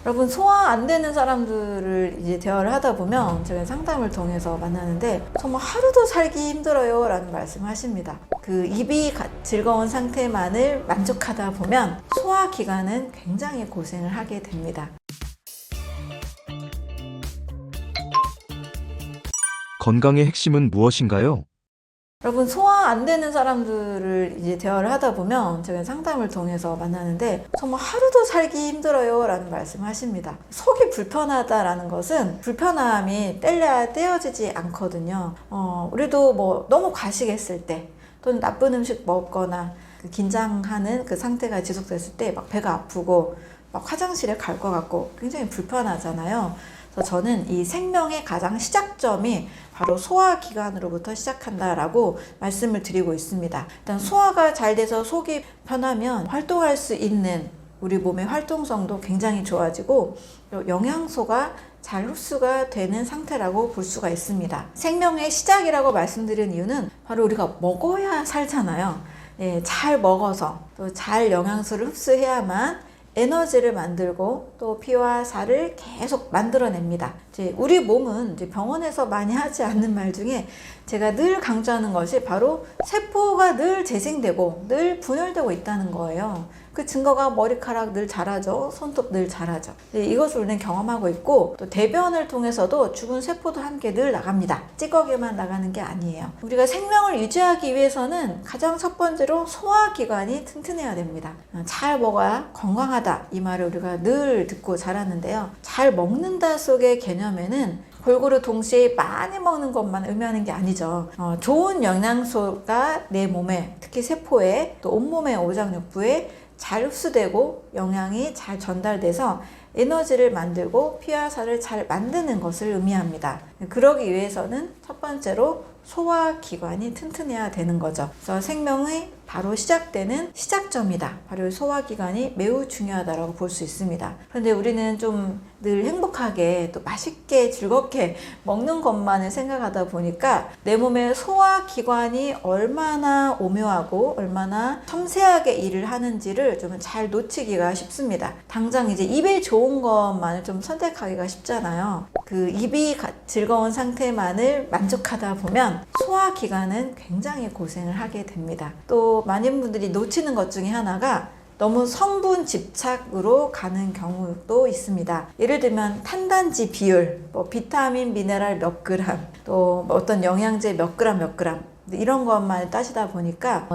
여러분, 소화 안 되는 사람들을 이제 대화를 하다 보면 제가 상담을 통해서 만나는데 정말 하루도 살기 힘들어요 라는 말씀을 하십니다. 그 입이 즐거운 상태만을 만족하다 보면 소화 기관은 굉장히 고생을 하게 됩니다. 건강의 핵심은 무엇인가요? 여러분, 소화 안 되는 사람들을 이제 대화를 하다 보면 제가 상담을 통해서 만나는데 정말 하루도 살기 힘들어요 라는 말씀을 하십니다. 속이 불편하다라는 것은 불편함이 떼려야 떼어지지 않거든요. 우리도 뭐 너무 과식했을 때 또는 나쁜 음식 먹거나 긴장하는 그 상태가 지속됐을 때 막 배가 아프고 막 화장실에 갈 것 같고 굉장히 불편하잖아요. 그래서 저는 이 생명의 가장 시작점이 바로 소화기관으로부터 시작한다라고 말씀을 드리고 있습니다. 일단 소화가 잘 돼서 속이 편하면 활동할 수 있는 우리 몸의 활동성도 굉장히 좋아지고 영양소가 잘 흡수가 되는 상태라고 볼 수가 있습니다. 생명의 시작이라고 말씀드린 이유는 바로 우리가 먹어야 살잖아요. 잘 먹어서 또 잘 영양소를 흡수해야만 에너지를 만들고 또 피와 살을 계속 만들어냅니다. 이제 우리 몸은 이제 병원에서 많이 하지 않는 말 중에 제가 늘 강조하는 것이 바로 세포가 늘 재생되고 늘 분열되고 있다는 거예요. 그 증거가 머리카락 늘 자라죠. 손톱 늘 자라죠. 이것을 우리는 경험하고 있고 또 대변을 통해서도 죽은 세포도 함께 늘 나갑니다. 찌꺼기만 나가는 게 아니에요. 우리가 생명을 유지하기 위해서는 가장 첫 번째로 소화기관이 튼튼해야 됩니다. 잘 먹어야 건강하다 이 말을 우리가 늘 듣고 자랐는데요. 잘 먹는다 속의 개념에는 골고루 동시에 많이 먹는 것만 의미하는 게 아니죠. 좋은 영양소가 내 몸에 특히 세포에 또 온몸의 오장육부에 잘 흡수되고 영양이 잘 전달돼서 에너지를 만들고 피와 살을 잘 만드는 것을 의미합니다. 그러기 위해서는 첫 번째로 소화기관이 튼튼해야 되는 거죠. 그래서 생명의 바로 시작되는 시작점이다. 바로 소화기관이 매우 중요하다고 볼 수 있습니다. 그런데 우리는 좀 늘 행복하게 또 맛있게 즐겁게 먹는 것만을 생각하다 보니까 내 몸의 소화기관이 얼마나 오묘하고 얼마나 섬세하게 일을 하는지를 좀 잘 놓치기가 쉽습니다. 당장 이제 입에 좋은 것만을 좀 선택하기가 쉽잖아요. 그 입이 즐거운 상태만을 만족하다 보면 소화기관은 굉장히 고생을 하게 됩니다. 또 많은 분들이 놓치는 것 중에 하나가 너무 성분 집착으로 가는 경우도 있습니다. 예를 들면 탄단지 비율, 비타민, 미네랄 몇 그램, 또 어떤 영양제 몇 그램 이런 것만 따지다 보니까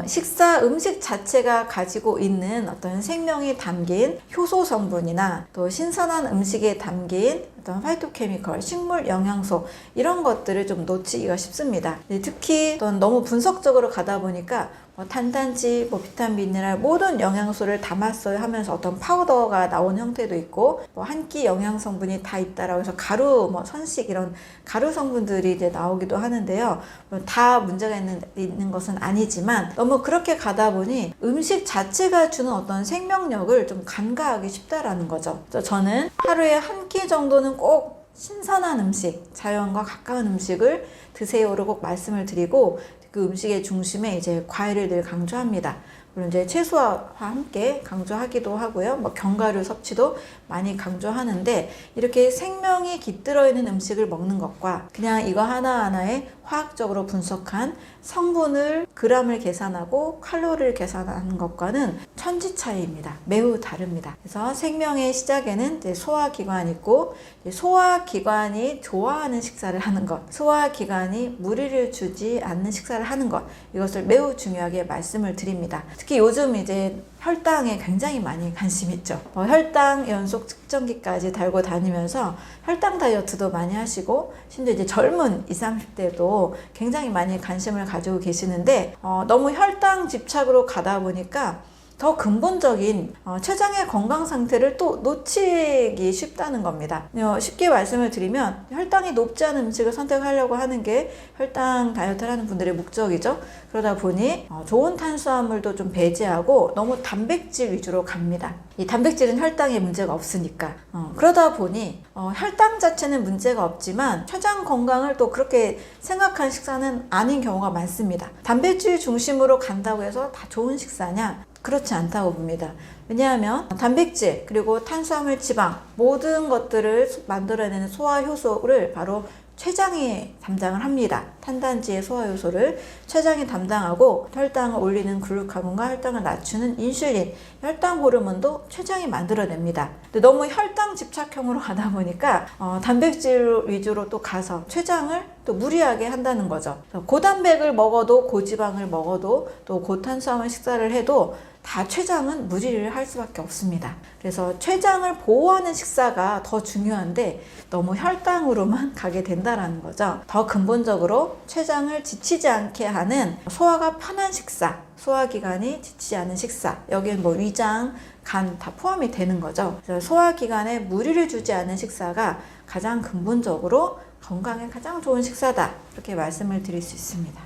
음식 자체가 가지고 있는 어떤 생명이 담긴 효소 성분이나 또 신선한 음식에 담긴 어떤 파이토케미컬, 식물 영양소 이런 것들을 좀 놓치기가 쉽습니다. 특히 너무 분석적으로 가다 보니까 탄단지, 비타민, 미네랄 모든 영양소를 담았어요 하면서 어떤 파우더가 나온 형태도 있고 한 끼 영양 성분이 다 있다라고 해서 가루, 선식 이런 가루 성분들이 이제 나오기도 하는데요. 다 문제가 있는 것은 아니지만 너무 그렇게 가다 보니 음식 자체가 주는 어떤 생명력을 좀 간과하기 쉽다라는 거죠. 그래서 저는 하루에 한 끼 정도는 꼭 신선한 음식, 자연과 가까운 음식을 드세요로 꼭 말씀을 드리고 그 음식의 중심에 이제 과일을 늘 강조합니다. 물론 이제 채소와 함께 강조하기도 하고요. 견과류 섭취도 많이 강조하는데 이렇게 생명이 깃들어 있는 음식을 먹는 것과 그냥 이거 하나하나에 화학적으로 분석한 성분을 그램을 계산하고 칼로리를 계산하는 것과는 천지 차이입니다. 매우 다릅니다. 그래서 생명의 시작에는 이제 소화기관이 있고 소화기관이 좋아하는 식사를 하는 것, 소화기관이 무리를 주지 않는 식사를 하는 것 이것을 매우 중요하게 말씀을 드립니다. 특히 요즘 이제 혈당에 굉장히 많이 관심 있죠. 혈당 연속 측정기까지 달고 다니면서 혈당 다이어트도 많이 하시고 심지어 이제 젊은 20, 30대도 굉장히 많이 관심을 가지고 계시는데 너무 혈당 집착으로 가다 보니까 더 근본적인 췌장의 건강 상태를 또 놓치기 쉽다는 겁니다. 쉽게 말씀을 드리면 혈당이 높지 않은 음식을 선택하려고 하는 게 혈당 다이어트를 하는 분들의 목적이죠. 그러다 보니 좋은 탄수화물도 좀 배제하고 너무 단백질 위주로 갑니다. 이 단백질은 혈당에 문제가 없으니까 그러다 보니 혈당 자체는 문제가 없지만 췌장 건강을 또 그렇게 생각한 식사는 아닌 경우가 많습니다. 단백질 중심으로 간다고 해서 다 좋은 식사냐? 그렇지 않다고 봅니다. 왜냐하면 단백질 그리고 탄수화물, 지방 모든 것들을 만들어내는 소화 효소를 바로 췌장이 담당을 합니다. 탄단지의 소화 효소를 췌장이 담당하고 혈당을 올리는 글루카곤과 혈당을 낮추는 인슐린, 혈당 호르몬도 췌장이 만들어냅니다. 근데 너무 혈당 집착형으로 가다 보니까 단백질 위주로 또 가서 췌장을 또 무리하게 한다는 거죠. 고단백을 먹어도 고지방을 먹어도 또 고탄수화물 식사를 해도 다 췌장은 무리를 할 수밖에 없습니다. 그래서 췌장을 보호하는 식사가 더 중요한데 너무 혈당으로만 가게 된다는 거죠. 더 근본적으로 췌장을 지치지 않게 하는 소화가 편한 식사, 소화기관이 지치지 않은 식사, 여기는 뭐 위장, 간 다 포함이 되는 거죠. 그래서 소화기관에 무리를 주지 않은 식사가 가장 근본적으로 건강에 가장 좋은 식사다, 이렇게 말씀을 드릴 수 있습니다.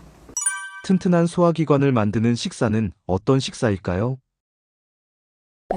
튼튼한 소화기관을 만드는 식사는 어떤 식사일까요?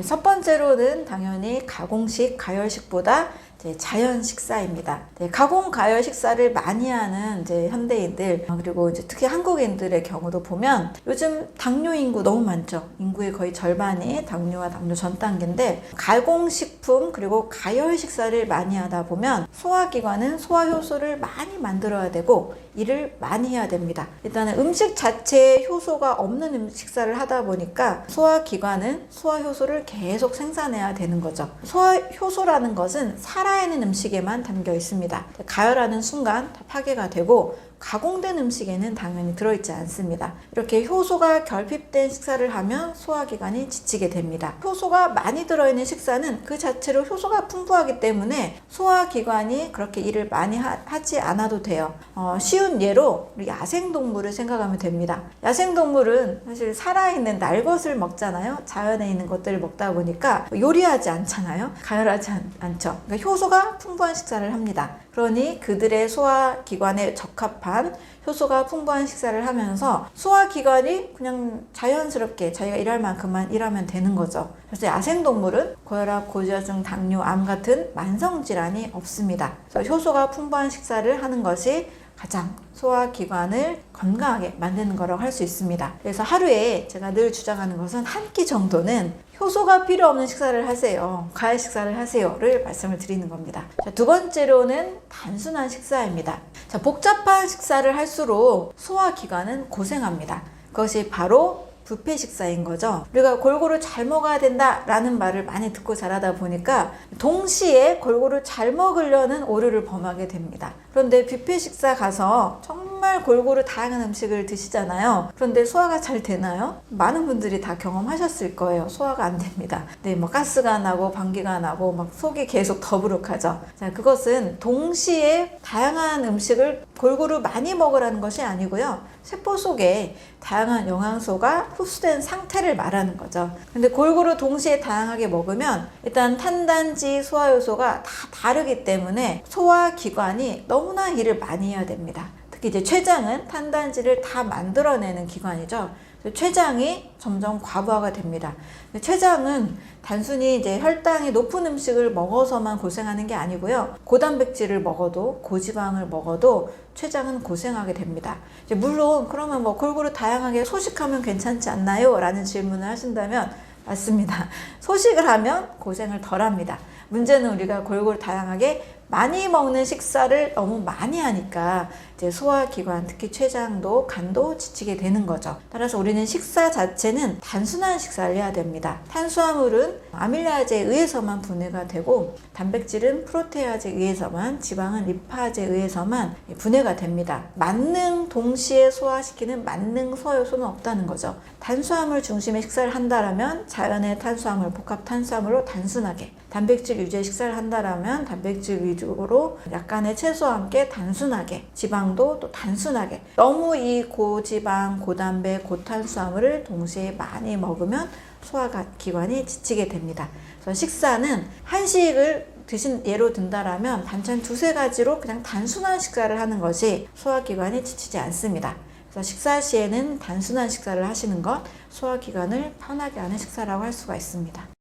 첫 번째로는 당연히 가공식, 가열식보다 자연 식사입니다. 가공 가열 식사를 많이 하는 현대인들, 그리고 특히 한국인들의 경우도 보면 요즘 당뇨 인구 너무 많죠. 인구의 거의 절반이 당뇨와 당뇨 전 단계인데, 가공식품 그리고 가열 식사를 많이 하다 보면 소화기관은 소화 효소를 많이 만들어야 되고 일을 많이 해야 됩니다. 일단은 음식 자체에 효소가 없는 식사를 하다 보니까 소화기관은 소화 효소를 계속 생산해야 되는 거죠. 소화 효소라는 것은 살아있는 음식에만 담겨 있습니다. 가열하는 순간 다 파괴가 되고 가공된 음식에는 당연히 들어있지 않습니다. 이렇게 효소가 결핍된 식사를 하면 소화기관이 지치게 됩니다. 효소가 많이 들어있는 식사는 그 자체로 효소가 풍부하기 때문에 소화기관이 그렇게 일을 많이 하지 않아도 돼요. 쉬운 예로 우리 야생동물을 생각하면 됩니다. 야생동물은 사실 살아있는 날 것을 먹잖아요. 자연에 있는 것들을 먹다 보니까 요리하지 않잖아요. 가열하지 않죠. 그러니까 효소가 풍부한 식사를 합니다. 그러니 그들의 소화기관에 적합한 효소가 풍부한 식사를 하면서 소화기관이 그냥 자연스럽게 자기가 일할 만큼만 일하면 되는 거죠. 그래서 야생동물은 고혈압, 고지혈증, 당뇨, 암 같은 만성질환이 없습니다. 그래서 효소가 풍부한 식사를 하는 것이 가장 소화기관을 건강하게 만드는 거라고 할 수 있습니다. 그래서 하루에 제가 늘 주장하는 것은 한 끼 정도는 효소가 필요 없는 식사를 하세요. 가열 식사를 하세요를 말씀을 드리는 겁니다. 자, 두 번째로는 단순한 식사입니다. 자, 복잡한 식사를 할수록 소화기관은 고생합니다. 그것이 바로 뷔페 식사인 거죠. 우리가 골고루 잘 먹어야 된다라는 말을 많이 듣고 자라다 보니까 동시에 골고루 잘 먹으려는 오류를 범하게 됩니다. 그런데 뷔페 식사 가서 정말 골고루 다양한 음식을 드시잖아요. 그런데 소화가 잘 되나요? 많은 분들이 다 경험하셨을 거예요. 소화가 안 됩니다. 네, 뭐 가스가 나고 방귀가 나고 막 속이 계속 더부룩하죠. 자, 그것은 동시에 다양한 음식을 골고루 많이 먹으라는 것이 아니고요. 세포 속에 다양한 영양소가 흡수된 상태를 말하는 거죠. 근데 골고루 동시에 다양하게 먹으면 일단 탄단지, 소화효소가 다 다르기 때문에 소화기관이 너무나 일을 많이 해야 됩니다. 특히 이제 췌장은 탄단지를 다 만들어내는 기관이죠. 췌장이 점점 과부하가 됩니다. 췌장은 단순히 이제 혈당이 높은 음식을 먹어서만 고생하는 게 아니고요. 고단백질을 먹어도 고지방을 먹어도 췌장은 고생하게 됩니다. 이제 물론 그러면 뭐 골고루 다양하게 소식하면 괜찮지 않나요? 라는 질문을 하신다면 맞습니다. 소식을 하면 고생을 덜 합니다. 문제는 우리가 골고루 다양하게 많이 먹는 식사를 너무 많이 하니까 이제 소화기관, 특히 췌장도 간도 지치게 되는 거죠. 따라서 우리는 식사 자체는 단순한 식사를 해야 됩니다. 탄수화물은 아밀라제에 의해서만 분해가 되고 단백질은 프로테아제에 의해서만, 지방은 리파제에 의해서만 분해가 됩니다. 만능 동시에 소화시키는 만능 소화효소는 없다는 거죠. 탄수화물 중심의 식사를 한다면 자연의 탄수화물, 복합 탄수화물로 단순하게, 단백질 위주의 식사를 한다면 단백질 위주로 약간의 채소와 함께 단순하게, 지방도 또 단순하게, 너무 이 고지방, 고단백, 고탄수화물을 동시에 많이 먹으면 소화기관이 지치게 됩니다. 그래서 식사는 한식을 드신 예로 든다라면 반찬 두세 가지로 그냥 단순한 식사를 하는 것이 소화기관이 지치지 않습니다. 그래서 식사 시에는 단순한 식사를 하시는 것, 소화기관을 편하게 하는 식사라고 할 수가 있습니다.